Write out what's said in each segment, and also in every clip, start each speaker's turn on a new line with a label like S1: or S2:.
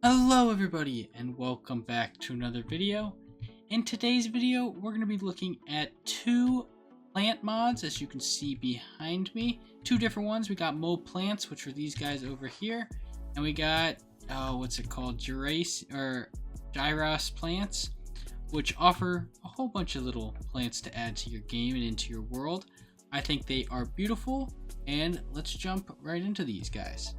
S1: Hello everybody and welcome back to another video. In today's video we're going to be looking at two plant mods, as you can see behind me. Two different ones. We got Mo Plants, which are these guys over here, and we got what's it called, Gyara plants, which offer a whole bunch of little plants to add to your game and into your world. I think they are beautiful, and let's jump right into these guys.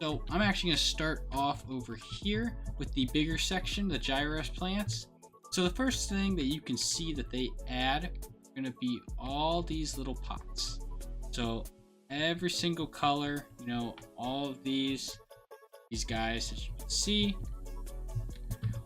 S1: So I'm actually going to start off over here with the bigger section, the Gyara plants. So the first thing that you can see that they add are going to be all these little pots. So every single color, all of these guys, as you can see,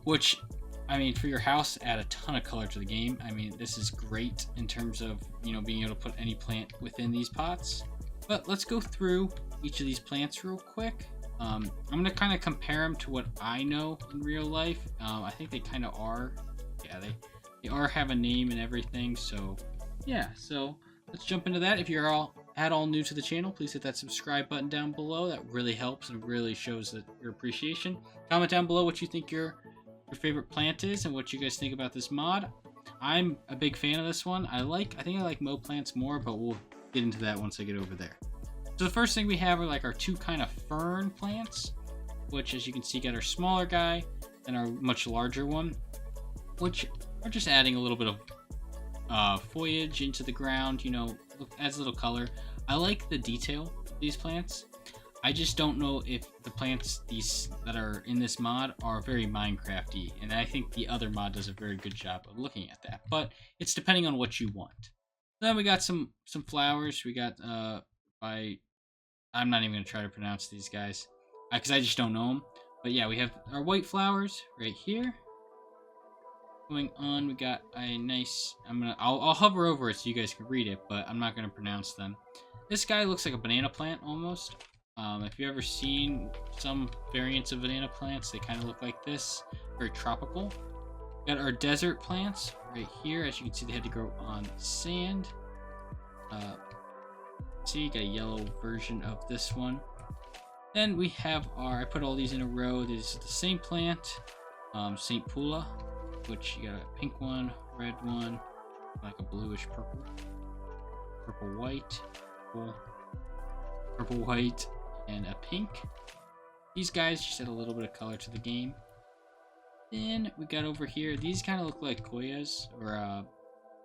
S1: which, I mean, for your house, add a ton of color to the game. I mean, this is great in terms of, being able to put any plant within these pots. But let's go through each of these plants real quick. I'm going to kind of compare them to what I know in real life. I think they kind of are. Yeah, they have a name and everything. So, yeah. So, let's jump into that. If you're all new to the channel, please hit that subscribe button down below. That really helps and really shows that your appreciation. Comment down below what you think your favorite plant is and what you guys think about this mod. I'm a big fan of this one. I think I like Mo Plants more, but we'll get into that once I get over there. So the first thing we have are like our two kind of fern plants, which, as you can see, got our smaller guy and our much larger one, which are just adding a little bit of foliage into the ground, adds a little color. I like the detail of these plants. I just don't know if the plants these that are in this mod are very Minecrafty, and I think the other mod does a very good job of looking at that, but it's depending on what you want. Then we got some flowers. We got I'm not even going to try to pronounce these guys because I just don't know them. But yeah, we have our white flowers right here. Going on, we got a nice, I'll hover over it so you guys can read it, but I'm not going to pronounce them. This guy looks like a banana plant almost. If you've ever seen some variants of banana plants, they kind of look like this. Very tropical. We got our desert plants right here. As you can see, they had to grow on sand. See, got a yellow version of this one. Then we have I put all these in a row. This is the same plant, St. Pula, which you got a pink one, red one, like a bluish purple white, purple white, and a pink. These guys just add a little bit of color to the game. Then we got over here, these kind of look like koyas, or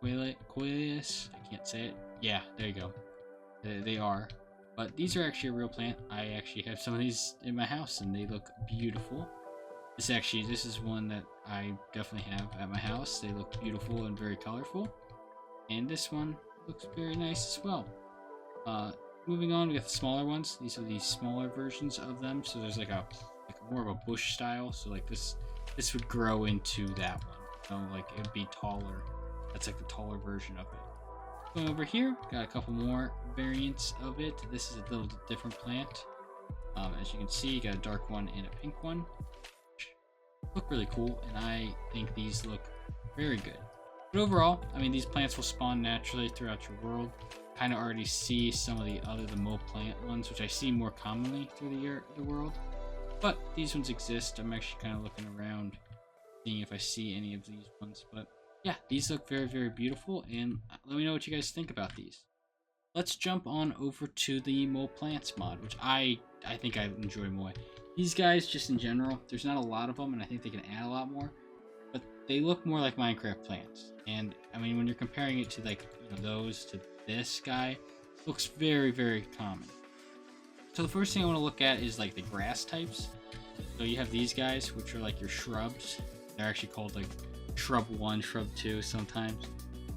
S1: koyas, I can't say it. Yeah, there you go. They are, but these are actually a real plant. I actually have some of these in my house, and they look beautiful. This is one that I definitely have at my house. They look beautiful and very colorful, and this one looks very nice as well. Moving on, we got the smaller ones. These are the smaller versions of them. So there's like more of a bush style. So like this would grow into that one. Like it would be taller. That's like the taller version of it. Going over here, got a couple more variants of it. This is a little different plant. As you can see, you got a dark one and a pink one. Look really cool, and I think these look very good. But overall, I mean, these plants will spawn naturally throughout your world. Kind of already see some of the Mo plant ones, which I see more commonly through the world. But these ones exist. I'm actually kind of looking around, seeing if I see any of these ones. But yeah, these look very, very beautiful, and let me know what you guys think about these. Let's jump on over to the Mo Plants mod, which I think I enjoy more. These guys, just in general, there's not a lot of them, and I think they can add a lot more, but they look more like Minecraft plants. And I mean, when you're comparing it to like those to this guy, it looks very, very common. So the first thing I want to look at is like the grass types. So you have these guys, which are like your shrubs. They're actually called like shrub 1, shrub 2 sometimes.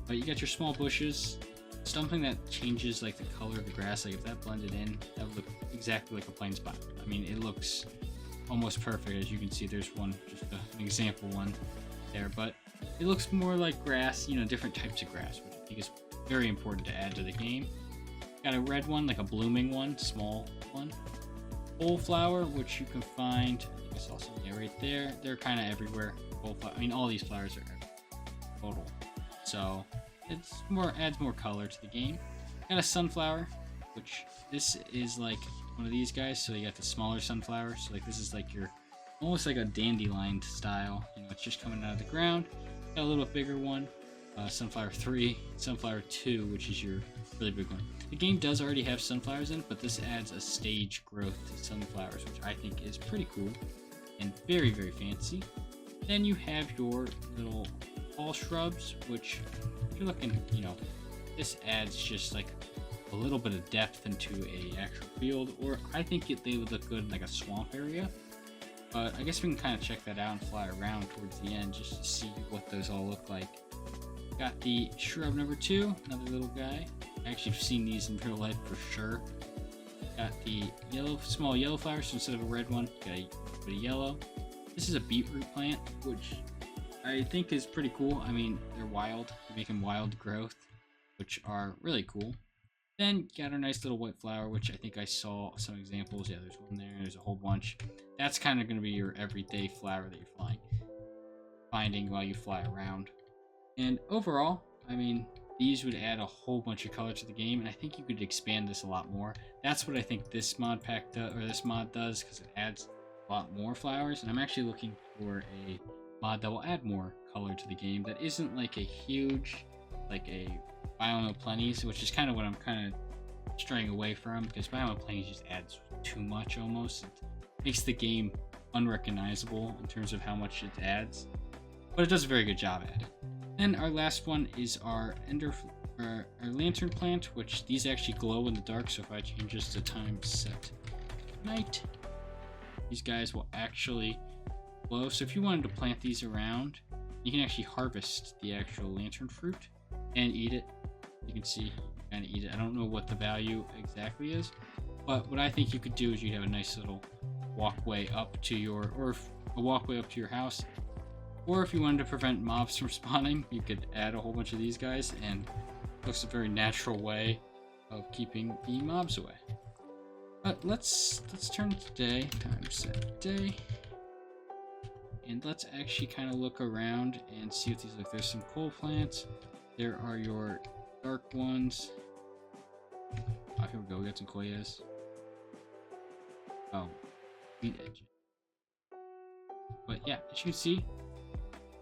S1: But you got your small bushes. Something that changes like the color of the grass, like if that blended in, that would look exactly like a plain spot. I mean, it looks almost perfect. As you can see, there's one, just an example one there, but it looks more like grass, different types of grass, which I think is very important to add to the game. Got a red one, like a blooming one, small one. Whole flower, which you can find, I think I saw something right there. They're kind of everywhere. I mean, all these flowers are total. So adds more color to the game. Got a sunflower, which this is like one of these guys. So you got the smaller sunflower. So like this is like your almost like a dandelion style. You know, it's just coming out of the ground. Got a little bigger one, Sunflower 3, Sunflower 2, which is your really big one. The game does already have sunflowers in it, but this adds a stage growth to sunflowers, which I think is pretty cool and very, very fancy. Then you have your little fall shrubs, which if you're looking, you know, this adds just like a little bit of depth into a actual field, or I think they would look good in like a swamp area. But I guess we can kind of check that out and fly around towards the end just to see what those all look like. Got the shrub number 2, another little guy. I actually have seen these in real life for sure. Got the small yellow flowers, so instead of a red one, got a bit of yellow. This is a beetroot plant, which I think is pretty cool. I mean, they're wild. You make them wild growth, which are really cool. Then got our nice little white flower, which I think I saw some examples. Yeah, there's one there. There's a whole bunch. That's kind of going to be your everyday flower that you're finding while you fly around. And overall, I mean, these would add a whole bunch of color to the game, and I think you could expand this a lot more. That's what I think this mod pack does, or this mod does, because it adds a lot more flowers. And I'm actually looking for a mod that will add more color to the game that isn't like a huge, like a Biome of Plenties, which is kind of what I'm kind of straying away from, because Biome of Plenties just adds too much almost. It makes the game unrecognizable in terms of how much it adds, but it does a very good job at it. And our last one is our our lantern plant, which these actually glow in the dark. So if I change this to time set night, these guys will actually glow. So if you wanted to plant these around, you can actually harvest the actual lantern fruit and eat it. You can see, kind of eat it. I don't know what the value exactly is, but what I think you could do is you'd have a nice little walkway up to your, or a walkway up to your house. Or if you wanted to prevent mobs from spawning, you could add a whole bunch of these guys, and it looks a very natural way of keeping the mobs away. But let's turn to day, time set day, and let's actually kind of look around and see what these look. There's some coal plants. There are your dark ones. Oh, here we go. We got some koyas. Oh, wheat edge. But yeah, as you can see,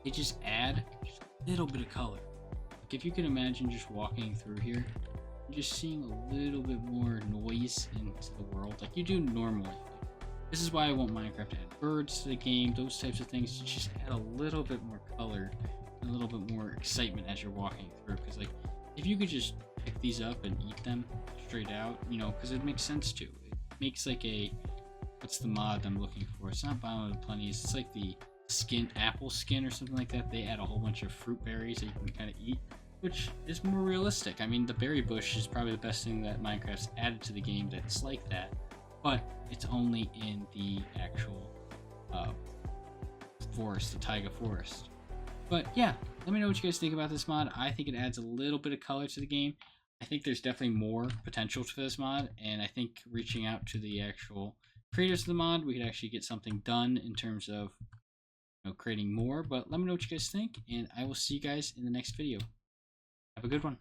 S1: they just add just a little bit of color. Like if you can imagine just walking through here, you're just seeing a little bit more noise into the world like you do normally. This is why I want Minecraft to add birds to the game, those types of things, to just add a little bit more color, and a little bit more excitement as you're walking through. Because like, if you could just pick these up and eat them straight out, you know, because it makes sense to. It makes like a, what's the mod I'm looking for? It's not Biome of Plenties, it's like the skin, apple skin or something like that. They add a whole bunch of fruit berries that you can kind of eat, which is more realistic. I mean, the berry bush is probably the best thing that Minecraft's added to the game that's like that, but it's only in the actual forest, the taiga forest. But yeah, let me know what you guys think about this mod. I think it adds a little bit of color to the game. I think there's definitely more potential to this mod, and I think reaching out to the actual creators of the mod, we could actually get something done in terms of, you know, creating more. But let me know what you guys think, and I will see you guys in the next video. Have a good one.